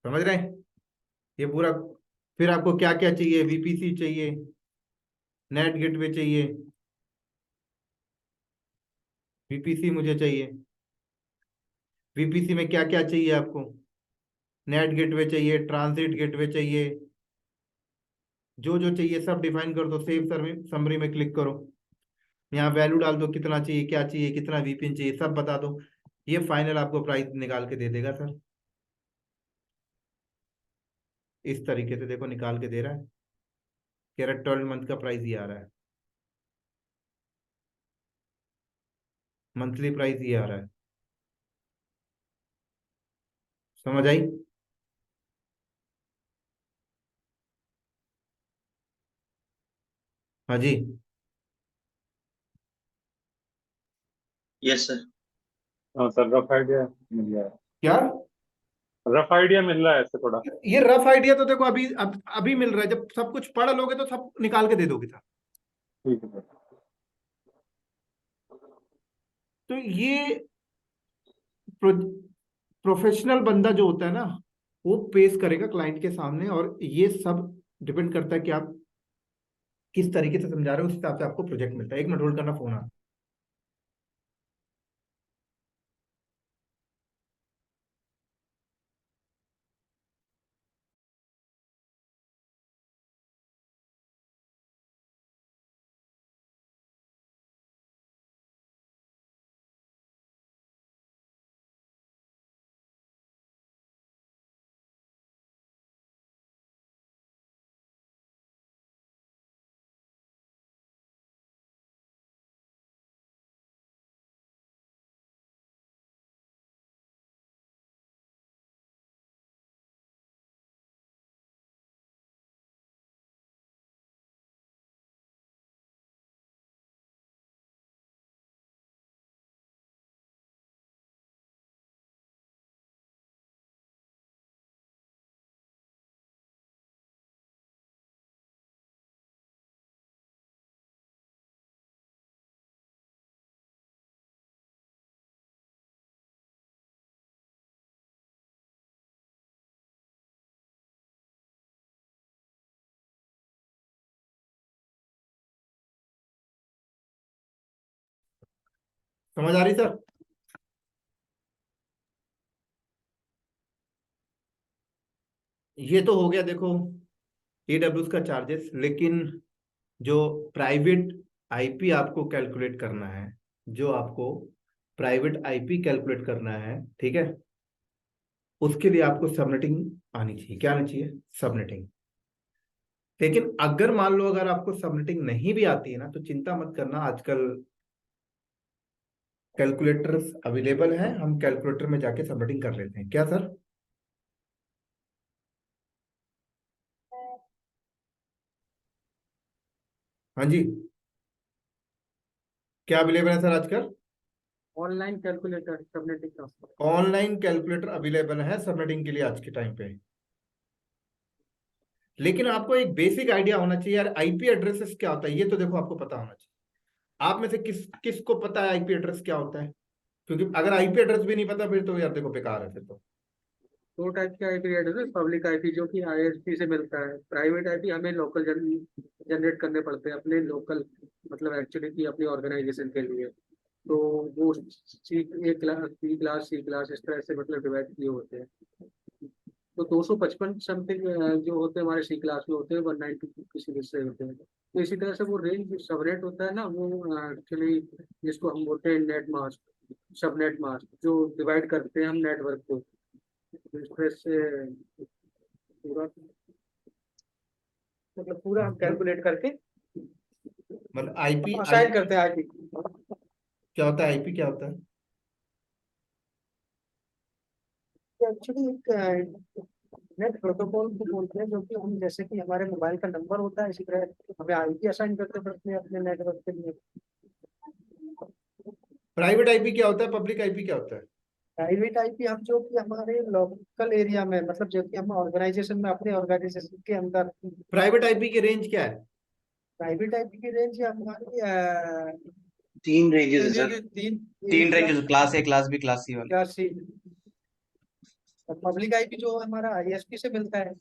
समझ रहे हैं ये पूरा? फिर आपको क्या क्या चाहिए, VPC चाहिए, नेट गेटवे चाहिए, VPC मुझे चाहिए। VPC में क्या क्या चाहिए आपको? नेट गेटवे चाहिए, ट्रांजिट गेटवे चाहिए, जो जो चाहिए सब डिफाइन कर दो। सेव समरी में क्लिक करो, यहाँ वैल्यू डाल दो, कितना चाहिए, क्या चाहिए, कितना VPN चाहिए, सब बता दो। ये फाइनल आपको प्राइस निकाल के दे देगा सर। इस तरीके से देखो निकाल के दे रहा है कि 12 मंथ का प्राइस ये आ रहा है, मंथली प्राइस ये आ रहा है। समझ आई? हाँ जी। Yes sir. हाँ सर, रफ आइडिया मिल गया है। क्या? रफ आइडिया मिल रहा है ऐसे थोड़ा। ये रफ आइडिया तो देखो अभी मिल रहा है, जब सब कुछ पढ़ लोगे तो सब निकाल के दे दोगे सर। ठीक है सर। तो ये प्रोफेशनल बंदा जो होता है ना, वो पेश करेगा क्लाइंट के सामने, और ये सब डिपेंड करता है कि आप किस तरीके से समझा रहे हो, उस हिसाब से आपको प्रोजेक्ट मिलता है। 1 मिनट होल्ड करना, फोन आ। समझ आ रही सर? ये तो हो गया देखो AWS का चार्जेस, लेकिन जो प्राइवेट आईपी आपको कैलकुलेट करना है, जो आपको प्राइवेट आईपी कैलकुलेट करना है, ठीक है, उसके लिए आपको सबनेटिंग आनी चाहिए। क्या आनी चाहिए? सबनेटिंग। लेकिन अगर मान लो अगर आपको सबनेटिंग नहीं भी आती है ना, तो चिंता मत करना, आजकल कैलकुलेटर्स अवेलेबल हैं, हम कैलकुलेटर में जाके सबनेटिंग कर लेते हैं। क्या सर? हाँ जी, क्या अवेलेबल है सर आजकल? ऑनलाइन कैलकुलेटर सबनेटिंग का। ऑनलाइन कैलकुलेटर अवेलेबल है सबनेटिंग के लिए आज के टाइम पे। लेकिन आपको एक बेसिक आइडिया होना चाहिए यार, आईपी एड्रेसेस क्या होता है, ये तो देखो आपको पता होना चाहिए। आप में से किसको पता है आईपी एड्रेस क्या होता है? क्योंकि अगर आईपी एड्रेस भी नहीं पता, फिर तो यार देखो बेकार है फिर तो। दो टाइप के आईपी एड्रेस है, पब्लिक आईपी जो कि आईएसपी से मिलता है, प्राइवेट आईपी हमें लोकल जनरेट करने पड़ते हैं अपने लोकल, मतलब एक्चुअली की अपनी ऑर्गेनाइजेशन के लिए। तो वो सी ए क्लास, बी क्लास, सी क्लास, इस तरह से मतलब डिवाइड किए होते हैं। तो 255 समथिंग जो होते हैं हमारे सी क्लास में होते हैं, 192 किसी हिस्से होते हैं। तो इसी तरह से वो रेंज सबनेट होता है ना, वो एक्चुअली जिसको हम बोलते हैं नेट मास्क, सबनेट मास्क, जो डिवाइड करते हैं हम नेटवर्क को। तो इस तरह से पूरा, मतलब पूरा हम कैलकुलेट करके मतलब आईपी असाइन करते हैं आईपी। क्या होता है? आईपी क्या होता है? एक्चुअली एक नेट प्रोटोकॉल को बोलते हैं, जो कि हम जैसे कि हमारे मोबाइल का नंबर होता है, इसी तरह हमें आईपी असाइन करते पड़ते हैं अपने नेटवर्क के लिए। प्राइवेट आईपी क्या होता है? पब्लिक आईपी क्या होता है? प्राइवेट आईपी हम जो कि हमारे लोकल एरिया में, मतलब जो कि हम ऑर्गेनाइजेशन में, अपने ऑर्गेनाइजेशन के अंदर। प्राइवेट आईपी की रेंज क्या है? प्राइवेट आईपी की रेंज हमारी 3 रेंजेस है सर। तीन तीन range, class A, class B, class C वाले। Class C. और पब्लिक आईपी जो हमारा आईएसपी से मिलता है।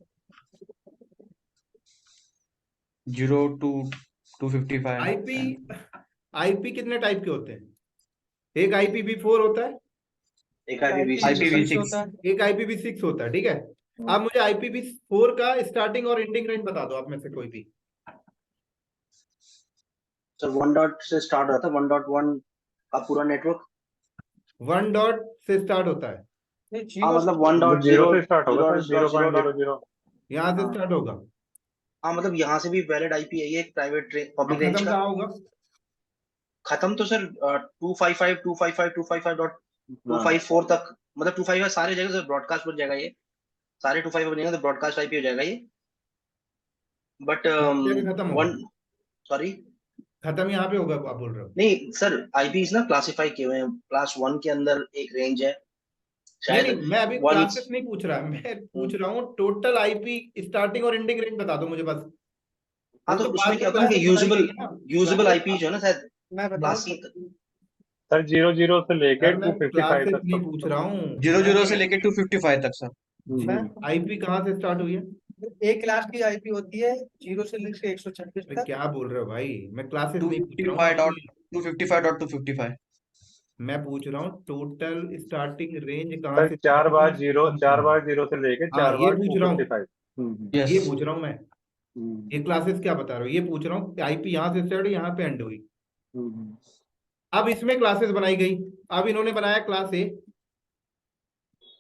0 to 255। आईपी आईपी कितने टाइप के होते हैं? एक IPv4 होता है, एक IPv6 है सर। IPv6 होता है। एक IPv6 होता है, ठीक है। अब मुझे IPv4 का स्टार्टिंग और एंडिंग रेंज बता दो आप में से कोई भी। सर 1 डॉट से स्टार्ट होता है, 1.1 का पूरा नेटवर्क। 1 डॉट से स्टार्ट होता है, नहीं, हाँ 0 मतलब मतलब 1.0 जीरो से स्टार्ट होगा सर, 0.0 0.00। यहाँ से हाँ स्टार्ट होगा। हाँ, मतलब यहाँ से भी वैलिड आईपी है ये, एक प्राइवेट और पब्लिक रेंज खत्म का। कहाँ होगा? खत्म तो सर 255, 255, 255 डॉट हाँ 254 तक, मतलब 255 सारे जगह से ब्रॉडकास्ट बन जाएगा ये। सारे 255 बनेगा तो ब्रॉडकास्ट आईपी हो जाएगा ये। बट यहाँ पे खत्म होगा? 1, सॉरी, खत्म यहाँ पे होगा आप बोल रहे हो? नहीं सर, आईपीज ना क्लासिफाई किए हुए हैं। क्लास 1 के अंदर एक रेंज है नहीं शायद। नहीं, मैं अभी वन, क्लासेस नहीं पूछ रहा, मैं पूछ रहा हूँ टोटल आईपी स्टार्टिंग और एंडिंग रेंज बता दो मुझे बस। हाँ वो तो तो उसमें बाद क्या में होता है ना क्लासेस कि बनाई यूजेबल, गई है ना। यूजेबल क्लासेस आईपी जो है ना शायद मैं बताऊं। क्लास। सर, 00 से लेके सर मैं 255 क्लासेस तक नहीं सब पूछ सब। रहा हूँ, 00 से लेके 255 तक सर। मैं आईपी कहाँ से स्टार्ट हुई है? एक क्लास की आईपी होती है 0 से लेकर 126 मैं तक। क्या बोल रहे हो भाई, मैं क्लासेस नहीं पूछ रहा हूँ 255 डॉट आपसे। 255.255। मैं पूछ रहा हूँ टोटल स्टार्टिंग रेंज कहाँ सर से चार स्टार्ट हुई, बार जीरो, खत्म कहाँ 4 हुई? बार 0 से लेके हाँ 4 ये बार पूछ रहा हूँ, 255। यस। ये पूछ रहा हूँ मैं। हम्म ये क्लासेस क्या बता रहे हो, ये पूछ रहा हूँ आईपी यहाँ से स्टार्ट यहाँ पे एंड हुई। हम्म। अब इसमें क्लासेस बनाई गई, अब इन्होंने बनाया क्लास ए,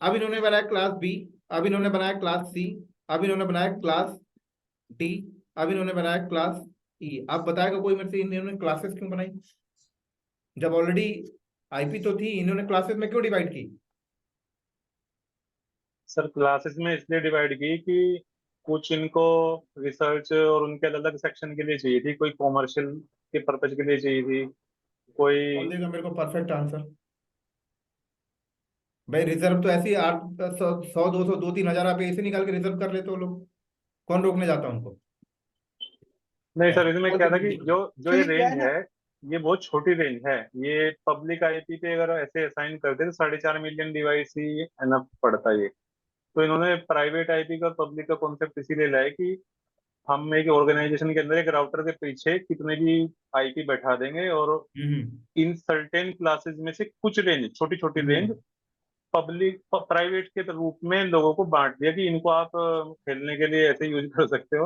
अब इन्होंने बनाया क्लास बी, अब इन्होंने बनाया क्लास सी, अब इन्होंने बनाया क्लास डी, अब इन्होंने बनाया क्लास ई। अब बताएगा कोई मेरे से इन्होंने क्लासेस क्यों बनाई, जब ऑलरेडी आईपी तो थी, इन्होंने क्लासेस में क्यों डिवाइड की? सर क्लासेस में इसलिए डिवाइड की कि कुछ इनको रिसर्च और उनके अलग अलग सेक्शन के लिए चाहिए थी, कोई कॉमर्शियल के पर्पज के लिए चाहिए थी, कौन कोई। देगा मेरे को परफेक्ट आंसर? भाई रिजर्व तो ऐसे ही 800 200 2-3 हजार आप ऐसे निकाल के रिजर्व कर लेते हो लोग, कौन रोकने जाता है उनको? नहीं ऐसे सर, इसमें बोल क्या के था कि पूछो। जो जो ये एक्चुअली क्या रेंज है ना, है, ये बहुत छोटी रेंज है। ये पब्लिक आईपी पे अगर ऐसे असाइन करते तो 4.5 मिलियन डिवाइस ही एनफ पड़ता है ये। तो इन्होंने प्राइवेट आईपी का और पब्लिक का कॉन्सेप्ट इसीलिए लाया कि हम एक ऑर्गेनाइजेशन के अंदर एक राउटर के पीछे कितने भी आईपी बैठा देंगे, और हम्म इन सर्टेन क्लासेस में से कुछ रेंज, छोटी छोटी रेंज हम्म पब्लिक प्राइवेट के रूप में लोगों को बांट दिया कि इनको आप खेलने के लिए ऐसे यूज कर सकते हो,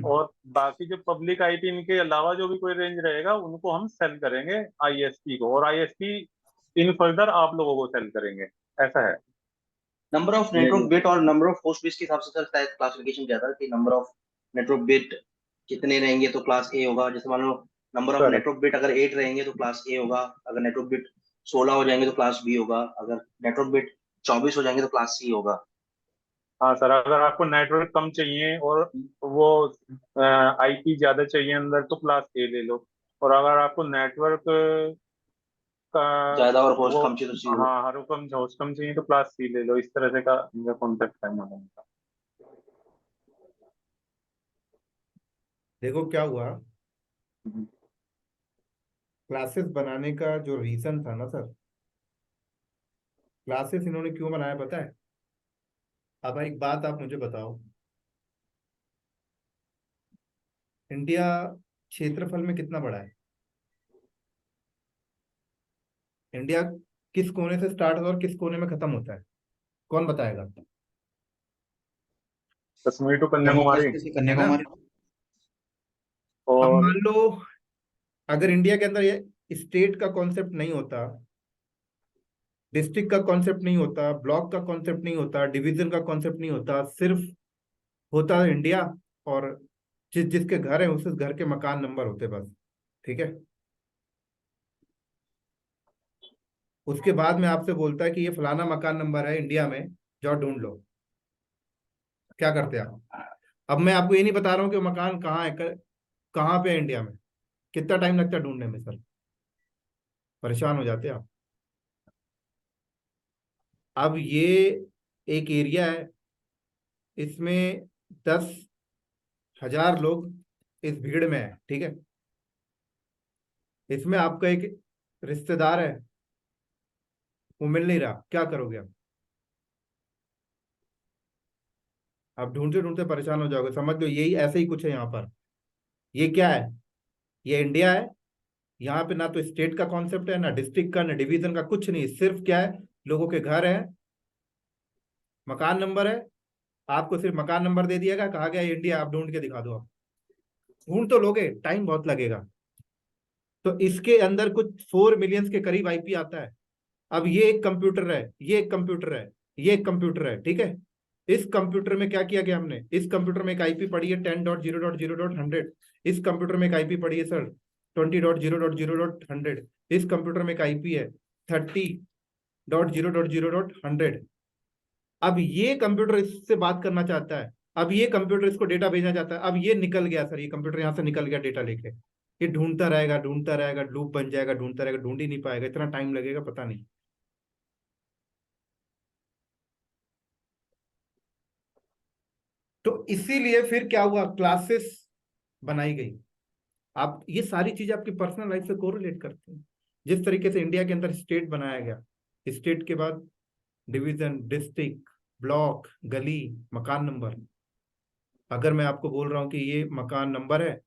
और बाकी जो पब्लिक आईपी इनके अलावा जो भी कोई रेंज रहेगा उनको हम सेल करेंगे आईएसपी को, और आईएसपी इन फर्दर आप लोगों को सेल करेंगे, ऐसा है। नंबर ऑफ नेटवर्क बिट और नंबर ऑफ होस्ट बिट्स के हिसाब से सर शायद क्लासिफिकेशन क्या था कि नंबर ऑफ नेटवर्क बिट कितने रहेंगे तो क्लास ए होगा। जैसे मान लो number of Correct. Network bit अगर 8 रहेंगे तो क्लास ए होगा, अगर नेटवर्क बिट 16 हो जाएंगे तो क्लास बी होगा, अगर नेटवर्क बिट 24 हो जाएंगे तो क्लास सी होगा। हाँ सर, अगर आपको नेटवर्क कम चाहिए और वो आईपी ज्यादा चाहिए अंदर तो क्लास ए ले लो, और अगर आपको नेटवर्क का ज्यादा और होस्ट वो कम चाहिए तो सी लो। हाँ हर कम होस्ट कम चाहिए तो क्लास सी ले लो। इस तरह से का इनका कॉन्सेप्ट है मैडम का। देखो क्या हुआ, क्लासेस बनाने का जो रीजन था ना सर, क्लासेस इन्होंने क्यों बनाया पता है? अब एक बात आप मुझे बताओ, इंडिया क्षेत्रफल में कितना बड़ा है? इंडिया किस कोने से स्टार्ट होता है और किस कोने में खत्म होता है? कौन बताएगा? कश्मीर टू जम्मू कन्याकुमारी। कश्मीर से है ना? कन्याकुमारी। अब और मान लो अगर इंडिया के अंदर ये स्टेट का कॉन्सेप्ट नहीं होता, डिस्ट्रिक्ट का कॉन्सेप्ट नहीं होता, ब्लॉक का कॉन्सेप्ट नहीं होता, डिवीजन का कॉन्सेप्ट नहीं होता, सिर्फ होता इंडिया, और जिसके घर है उस घर के मकान नंबर होते बस, ठीक है? उसके बाद में आपसे बोलता है कि ये फलाना मकान नंबर है इंडिया में, जाओ ढूंढ लो। क्या करते आप? अब मैं आपको ये नहीं बता रहा हूँ कि वो मकान कहाँ है, कहाँ पे है इंडिया में, कितना टाइम लगता है ढूंढने में सर, परेशान हो जाते हैं आप। अब ये एक एरिया है, इसमें 10,000 लोग इस भीड़ में है, ठीक है? इसमें आपका एक रिश्तेदार है, वो मिल नहीं रहा, क्या करोगे आप ढूंढते ढूंढते परेशान हो जाओगे। समझ लो यही ऐसे ही कुछ है यहाँ पर। ये क्या है? ये इंडिया है। यहाँ पे ना तो स्टेट का कॉन्सेप्ट है, ना डिस्ट्रिक्ट का, ना डिवीजन का, कुछ नहीं। सिर्फ क्या है, लोगों के घर है, मकान नंबर है, आपको सिर्फ मकान नंबर दे दिया गया, कहा गया ये इंडिया, आप ढूंढ के दिखा दो। आप ढूंढ तो लोगे, टाइम बहुत लगेगा। तो इसके अंदर कुछ 4 मिलियंस के करीब आईपी आता है। अब ये एक कंप्यूटर है, ये एक कंप्यूटर है, ये एक कंप्यूटर है, ठीक है? इस कंप्यूटर में क्या किया गया हमने, इस कंप्यूटर में एक आईपी पड़ी है 10.0.0.100। इस कंप्यूटर में एक आईपी पड़ी है सर 20.0.0.100। इस कंप्यूटर में एक आईपी है 30.0.0.100। अब ये कंप्यूटर इससे बात करना चाहता है, अब ये कंप्यूटर इसको डेटा भेजना चाहता है। अब ये निकल गया सर, ये कंप्यूटर यहाँ से निकल गया डेटा लेके। ये ढूंढता रहेगा, ढूंढता रहेगा, लूप बन जाएगा, ढूंढता रहेगा, ढूंढ ही नहीं पाएगा, इतना टाइम लगेगा पता नहीं। तो इसीलिए फिर क्या हुआ, क्लासेस बनाई गई। आप ये सारी चीजें आपकी पर्सनल लाइफ से कोरिलेट करती हैं। जिस तरीके से इंडिया के अंदर स्टेट बनाया गया, स्टेट के बाद डिवीजन, डिस्ट्रिक्ट, ब्लॉक, गली, मकान नंबर। अगर मैं आपको बोल रहा हूँ कि ये मकान नंबर है,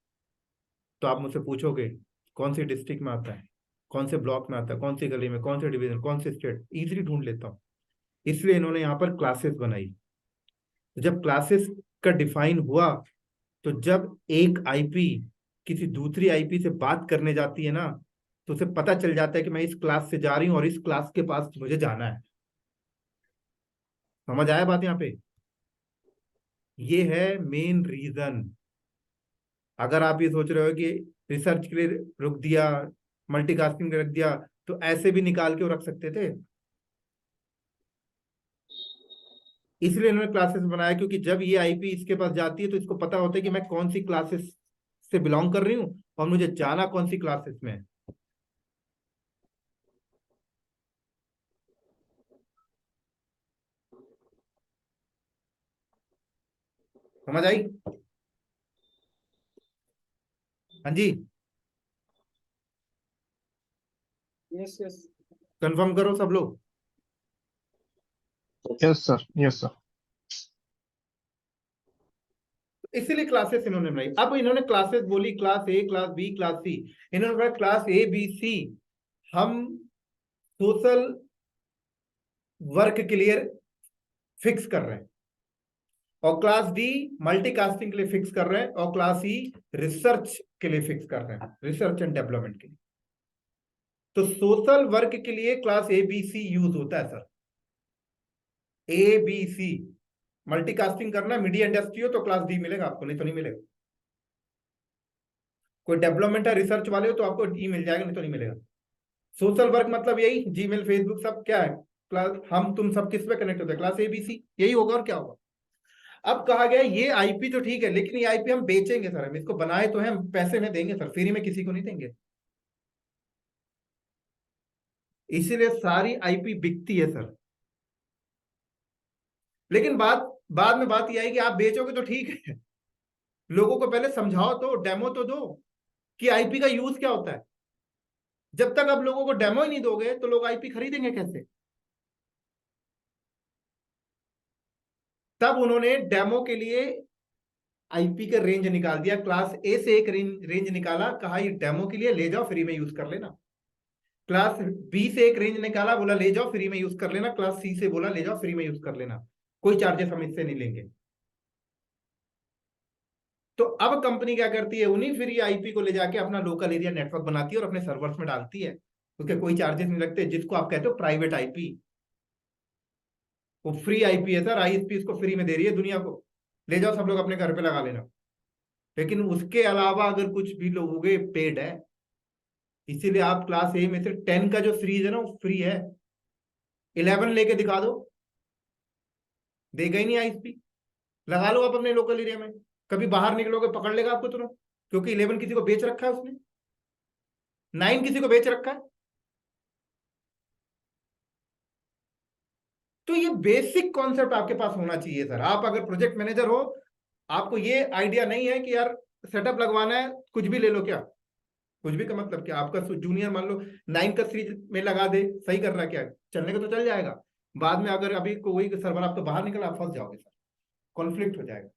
तो आप मुझसे पूछोगे कौन सी डिस्ट्रिक्ट में आता है, कौन से ब्लॉक में आता है, कौन सी गली में, कौन से डिवीजन, कौन से स्टेट, इजीली ढूंढ लेता हूँ। इसलिए इन्होंने यहाँ पर क्लासेस बनाई। जब क्लासेस का डिफाइन हुआ, तो जब एक आईपी किसी दूसरी आईपी से बात करने जाती है ना, तो उसे पता चल जाता है कि मैं इस क्लास से जा रही हूँ और इस क्लास के पास मुझे जाना है। समझ आया बात यहाँ पे? ये है मेन रीजन। अगर आप ये सोच रहे हो कि रिसर्च के लिए रुक दिया, मल्टीकास्टिंग के लिए रख दिया, तो ऐसे भी निकाल के वो रख सकते थे। इसलिए इन्होंने क्लासेस बनाया, क्योंकि जब ये आईपी इसके पास जाती है तो इसको पता होता है कि मैं कौन सी क्लासेस से बिलोंग कर रही हूँ और मुझे जाना कौन सी क्लासेस में है। समझ आई? हाँ जी, यस यस। कंफर्म करो सब लोग। Yes sir, yes sir. इसीलिए क्लासेस इन्होंने बनाई। अब इन्होंने क्लासेस बोली, class A, class B, class C. इन्होंने कहा क्लास ए, बी, सी हम सोशल वर्क के लिए फिक्स कर रहे हैं, और क्लास डी मल्टीकास्टिंग के लिए फिक्स कर रहे हैं, और क्लास ई रिसर्च के लिए फिक्स कर रहे हैं, रिसर्च एंड डेवलपमेंट के लिए। तो सोशल वर्क के लिए class A B C use होता है sir, A B C. Multicasting करना मीडिया इंडस्ट्री हो तो क्लास डी मिलेगा आपको, नहीं तो नहीं मिलेगा। कोई डेवलपमेंट है, रिसर्च वाले हो तो आपको ई मिल जाएगा, नहीं तो नहीं मिलेगा। सोशल वर्क मतलब यही जीमेल फेसबुक सब क्या है, क्लास हम तुम सब किस पे कनेक्ट होते हैं, क्लास ए बी सी, यही होगा और क्या होगा। अब कहा गया ये आईपी तो ठीक है, लेकिन ये आईपी हम बेचेंगे सर, हम इसको बनाए तो हम पैसे में देंगे सर, फ्री में किसी को नहीं देंगे। इसीलिए सारी आईपी बिकती है सर। लेकिन बाद में बात यह आई कि आप बेचोगे तो ठीक है, लोगों को पहले समझाओ तो, डेमो तो दो कि आईपी का यूज क्या होता है। जब तक आप लोगों को डेमो ही नहीं दोगे तो लोग आईपी खरीदेंगे कैसे। तब उन्होंने डेमो के लिए आईपी का रेंज निकाल दिया, क्लास ए से एक रेंज निकाला, कहा ये डेमो के लिए ले जाओ फ्री में यूज कर लेना। क्लास बी से एक रेंज निकाला, बोला ले जाओ फ्री में यूज कर लेना। क्लास सी से बोला ले जाओ फ्री में यूज कर लेना, कोई चार्जेस हम इससे नहीं लेंगे। तो अब कंपनी क्या करती है, उन्हीं फ्री आईपी को ले जाके अपना लोकल एरिया नेटवर्क बनाती है और अपने सर्वर्स में डालती है, क्योंकि कोई चार्जेस नहीं लगते, जिसको आप कहते हो प्राइवेट आईपी। वो फ्री आईपी है सर, आईएसपी इसको फ्री में दे रही है दुनिया को, ले जाओ सब लोग अपने घर पे लगा लेना। लेकिन उसके अलावा अगर कुछ भी लोगे पेड है। इसीलिए आप क्लास ए में से 10 का जो सीरीज है ना वो फ्री है, 11 लेके दिखा दो, देगा ही नहीं आईएसपी। लगा लो आप अपने लोकल एरिया में, कभी बाहर निकलोगे पकड़ लेगा आपको तुरंत, क्योंकि 11 किसी को बेच रखा है उसने, 9 किसी को बेच रखा है। तो ये बेसिक कॉन्सेप्ट आपके पास होना चाहिए सर। आप अगर प्रोजेक्ट मैनेजर हो, आपको ये आइडिया नहीं है कि यार सेटअप लगवाना है कुछ भी ले लो, क्या कुछ भी का मतलब क्या, आपका जूनियर मान लो 9 का सीरीज में लगा दे, सही कर रहा है क्या, चलने का तो चल जाएगा। बाद में अगर अभी कोई सर्वर आप तो बाहर निकला, आप फंस जाओगे सर, कॉन्फ्लिक्ट हो जाएगा।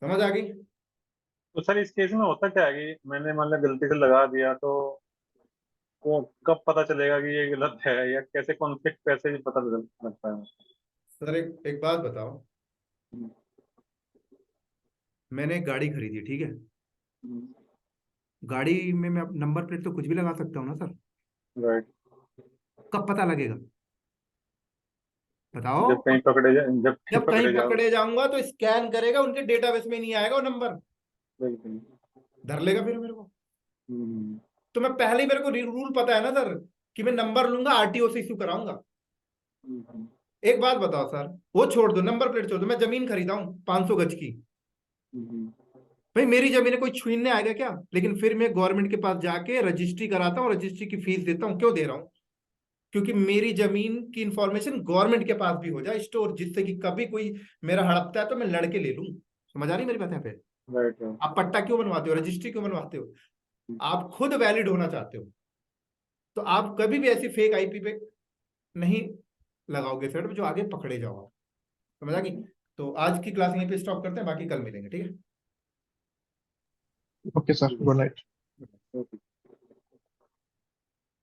समझ आ गई। तो सर इस केस में होता क्या है कि मैंने मान लिया गलती से लगा दिया, तो वो कब पता चलेगा कि ये गलत है, या कैसे कॉन्फ्लिक्ट कैसे भी पता लगता है? सर एक बात बताओ, मैंने एक गाड़ी खरीदी, ठीक है, गाड़ी में मैं नंबर प्लेट तो कुछ भी लगा सकता हूँ ना सर, राइट। कब पता लगेगा बताओ। जब कहीं जब कहीं जाओ। पकड़े जाऊंगा तो स्कैन करेगा, उनके डेटाबेस में नहीं आएगा वो नंबर, बिल्कुल। धर लेगा फिर मेरे को। हम्म, तो मैं पहले ही, मेरे को रूल पता है ना सर, कि मैं नंबर लूंगा आरटीओ से इशू कराऊंगा। हम्म, एक बात बताओ सर, वो छोड़ दो, नंबर प्लेट छोड़ दो, मैं जमीन खरीदा हूँ 500 गज की, हम्म, भाई मेरी जमीन कोई छीनने आएगा क्या। लेकिन फिर मैं गवर्नमेंट के पास जाके रजिस्ट्री कराता हूँ, रजिस्ट्री की फीस देता हूँ, क्यों दे रहा हूँ, क्योंकि मेरी जमीन की इंफॉर्मेशन गवर्नमेंट के पास भी हो जाए स्टोर, जिससे कि कभी कोई मेरा हड़पता है तो मैं लड़के ले लूं। समझ आ रही मेरी बात यहाँ पे। राइट। आप पट्टा क्यों बनवाते हो, रजिस्ट्री क्यों बनवाते हो, आप खुद वैलिड होना चाहते हो। तो आप कभी भी ऐसी फेक आईपी पे नहीं लगाओगे सेट, जो आगे पकड़े जाओ आप। समझ आ गई। तो आज की क्लास यहीं पे स्टॉप करते हैं, बाकी कल मिलेंगे, ठीक है। Okay sir, good night. Okay.